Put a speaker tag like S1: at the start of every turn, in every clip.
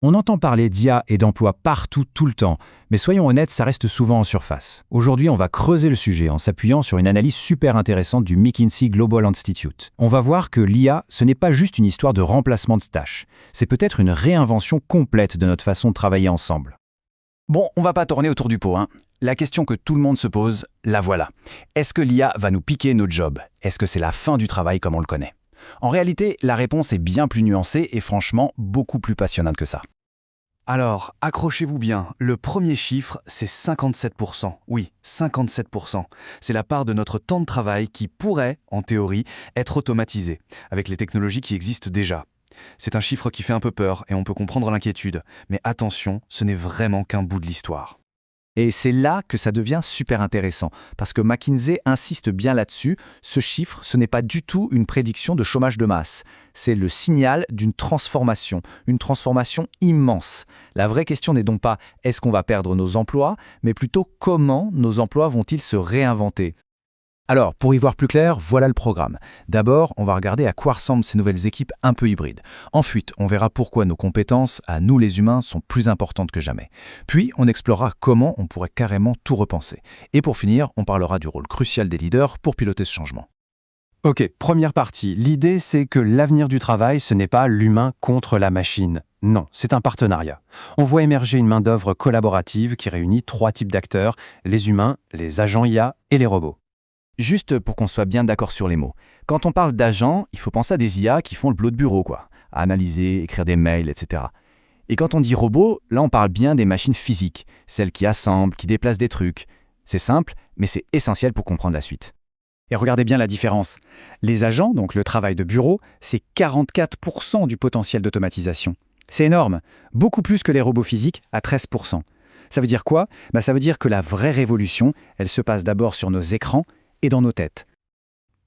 S1: On entend parler d'IA et d'emploi partout, tout le temps, mais soyons honnêtes, ça reste souvent en surface. Aujourd'hui, on va creuser le sujet en s'appuyant sur une analyse super intéressante du McKinsey Global Institute. On va voir que l'IA, ce n'est pas juste une histoire de remplacement de tâches, c'est peut-être une réinvention complète de notre façon de travailler ensemble.
S2: Bon, on va pas tourner autour du pot, hein. La question que tout le monde se pose, la voilà. Est-ce que l'IA va nous piquer nos jobs? Est-ce que c'est la fin du travail comme on le connaît? En réalité, la réponse est bien plus nuancée et franchement beaucoup plus passionnante que ça. Alors, accrochez-vous bien, le premier chiffre, c'est 57%. Oui, 57%. C'est la part de notre temps de travail qui pourrait, en théorie, être automatisé, avec les technologies qui existent déjà. C'est un chiffre qui fait un peu peur et on peut comprendre l'inquiétude. Mais attention, ce n'est vraiment qu'un bout de l'histoire.
S3: Et c'est là que ça devient super intéressant, parce que McKinsey insiste bien là-dessus, ce chiffre, ce n'est pas du tout une prédiction de chômage de masse, c'est le signal d'une transformation, une transformation immense. La vraie question n'est donc pas est-ce qu'on va perdre nos emplois, mais plutôt comment nos emplois vont-ils se réinventer. Alors, pour y voir plus clair, voilà le programme. D'abord, on va regarder à quoi ressemblent ces nouvelles équipes un peu hybrides. Ensuite, on verra pourquoi nos compétences, à nous les humains, sont plus importantes que jamais. Puis, on explorera comment on pourrait carrément tout repenser. Et pour finir, on parlera du rôle crucial des leaders pour piloter ce changement.
S4: Ok, première partie. L'idée, c'est que l'avenir du travail, ce n'est pas l'humain contre la machine. Non, c'est un partenariat. On voit émerger une main-d'œuvre collaborative qui réunit 3 types d'acteurs, les humains, les agents IA et les robots.
S3: Juste pour qu'on soit bien d'accord sur les mots. Quand on parle d'agents, il faut penser à des IA qui font le boulot de bureau, à analyser, écrire des mails, etc. Et quand on dit robot, là on parle bien des machines physiques, celles qui assemblent, qui déplacent des trucs. C'est simple, mais c'est essentiel pour comprendre la suite.
S2: Et regardez bien la différence. Les agents, donc le travail de bureau, c'est 44% du potentiel d'automatisation. C'est énorme, beaucoup plus que les robots physiques à 13%. Ça veut dire quoi? Ça veut dire que la vraie révolution, elle se passe d'abord sur nos écrans et dans nos têtes.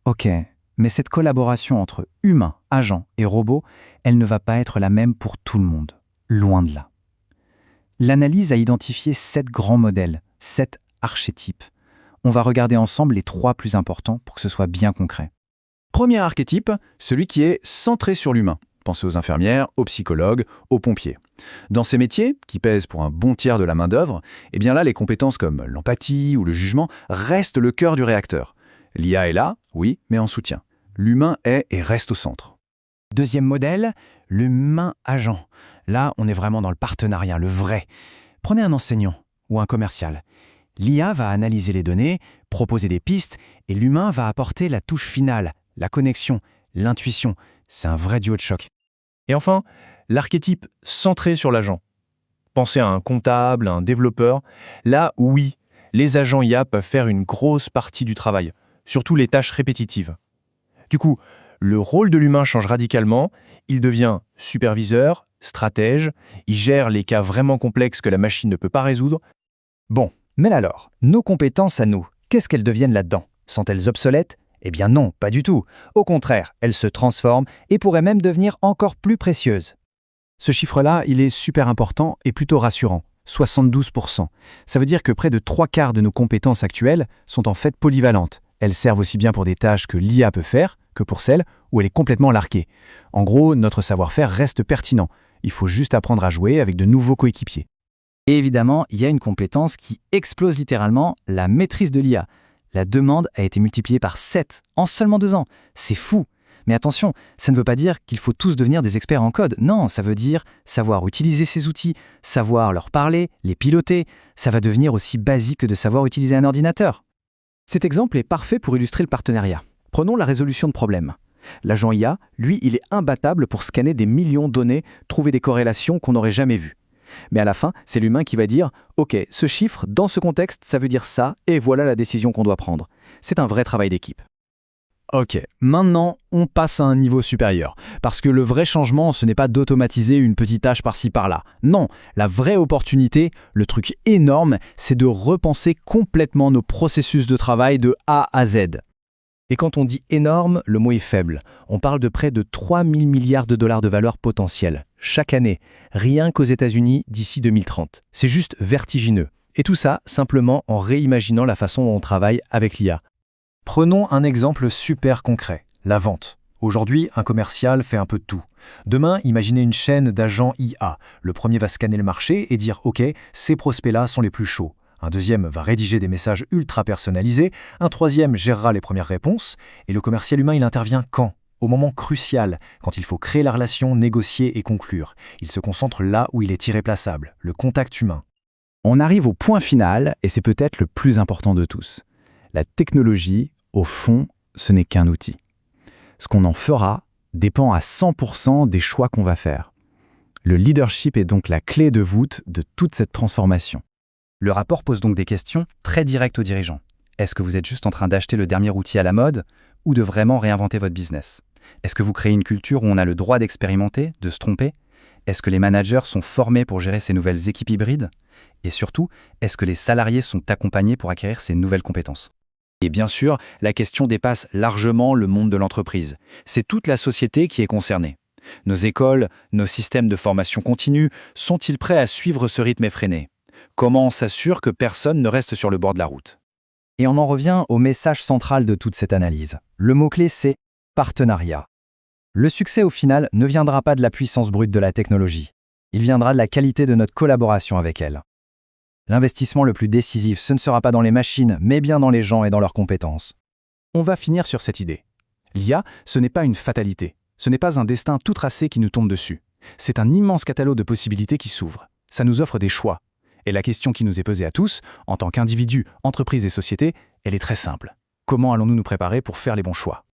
S3: Ok, mais cette collaboration entre humains, agents et robots, elle ne va pas être la même pour tout le monde. Loin de là. L'analyse a identifié 7 grands modèles, 7 archétypes. On va regarder ensemble les 3 plus importants pour que ce soit bien concret.
S2: Premier archétype, celui qui est centré sur l'humain. Pensez aux infirmières, aux psychologues, aux pompiers. Dans ces métiers, qui pèsent pour un bon tiers de la main-d'œuvre, là, les compétences comme l'empathie ou le jugement restent le cœur du réacteur. L'IA est là, oui, mais en soutien. L'humain est et reste au centre.
S3: Deuxième modèle, l'humain-agent. Là, on est vraiment dans le partenariat, le vrai. Prenez un enseignant ou un commercial. L'IA va analyser les données, proposer des pistes, et l'humain va apporter la touche finale, la connexion, l'intuition. C'est un vrai duo de choc.
S5: Et enfin, l'archétype centré sur l'agent. Pensez à un comptable, un développeur. Là, oui, les agents IA peuvent faire une grosse partie du travail, surtout les tâches répétitives. Du coup, le rôle de l'humain change radicalement. Il devient superviseur, stratège, il gère les cas vraiment complexes que la machine ne peut pas résoudre.
S3: Bon, mais alors, nos compétences à nous, qu'est-ce qu'elles deviennent là-dedans? Sont-elles obsolètes? Eh bien non, pas du tout. Au contraire, elles se transforment et pourraient même devenir encore plus précieuses. Ce chiffre-là, il est super important et plutôt rassurant. 72%. Ça veut dire que près de 3/4 de nos compétences actuelles sont en fait polyvalentes. Elles servent aussi bien pour des tâches que l'IA peut faire que pour celles où elle est complètement larguée. En gros, notre savoir-faire reste pertinent. Il faut juste apprendre à jouer avec de nouveaux coéquipiers. Et évidemment, il y a une compétence qui explose littéralement, la maîtrise de l'IA. La demande a été multipliée par 7 en seulement 2 ans. C'est fou! Mais attention, ça ne veut pas dire qu'il faut tous devenir des experts en code. Non, ça veut dire savoir utiliser ces outils, savoir leur parler, les piloter. Ça va devenir aussi basique que de savoir utiliser un ordinateur. Cet exemple est parfait pour illustrer le partenariat. Prenons la résolution de problèmes. L'agent IA, lui, il est imbattable pour scanner des millions de données, trouver des corrélations qu'on n'aurait jamais vues. Mais à la fin, c'est l'humain qui va dire « Ok, ce chiffre, dans ce contexte, ça veut dire ça, et voilà la décision qu'on doit prendre. » C'est un vrai travail d'équipe.
S1: Ok, maintenant, on passe à un niveau supérieur. Parce que le vrai changement, ce n'est pas d'automatiser une petite tâche par-ci par-là. Non, la vraie opportunité, le truc énorme, c'est de repenser complètement nos processus de travail de A à Z. Et quand on dit énorme, le mot est faible. On parle de près de 3 000 milliards de dollars de valeur potentielle, chaque année, rien qu'aux États-Unis d'ici 2030. C'est juste vertigineux. Et tout ça, simplement en réimaginant la façon dont on travaille avec l'IA. Prenons un exemple super concret, la vente.
S6: Aujourd'hui, un commercial fait un peu de tout. Demain, imaginez une chaîne d'agents IA. Le premier va scanner le marché et dire « Ok, ces prospects-là sont les plus chauds ». Un deuxième va rédiger des messages ultra personnalisés. Un troisième gérera les premières réponses. Et le commercial humain, il intervient quand ? Au moment crucial, quand il faut créer la relation, négocier et conclure. Il se concentre là où il est irréplaçable, le contact humain.
S1: On arrive au point final, et c'est peut-être le plus important de tous. La technologie, au fond, ce n'est qu'un outil. Ce qu'on en fera dépend à 100% des choix qu'on va faire. Le leadership est donc la clé de voûte de toute cette transformation.
S2: Le rapport pose donc des questions très directes aux dirigeants. Est-ce que vous êtes juste en train d'acheter le dernier outil à la mode ou de vraiment réinventer votre business ? Est-ce que vous créez une culture où on a le droit d'expérimenter, de se tromper ? Est-ce que les managers sont formés pour gérer ces nouvelles équipes hybrides ? Et surtout, est-ce que les salariés sont accompagnés pour acquérir ces nouvelles compétences ?
S3: Et bien sûr, la question dépasse largement le monde de l'entreprise. C'est toute la société qui est concernée. Nos écoles, nos systèmes de formation continue, sont-ils prêts à suivre ce rythme effréné ? Comment on s'assure que personne ne reste sur le bord de la route ?
S1: Et on en revient au message central de toute cette analyse. Le mot-clé, c'est partenariat. Le succès, au final, ne viendra pas de la puissance brute de la technologie. Il viendra de la qualité de notre collaboration avec elle. L'investissement le plus décisif, ce ne sera pas dans les machines, mais bien dans les gens et dans leurs compétences.
S5: On va finir sur cette idée. L'IA, ce n'est pas une fatalité. Ce n'est pas un destin tout tracé qui nous tombe dessus. C'est un immense catalogue de possibilités qui s'ouvre. Ça nous offre des choix. Et la question qui nous est posée à tous, en tant qu'individus, entreprises et sociétés, elle est très simple. Comment allons-nous nous préparer pour faire les bons choix ?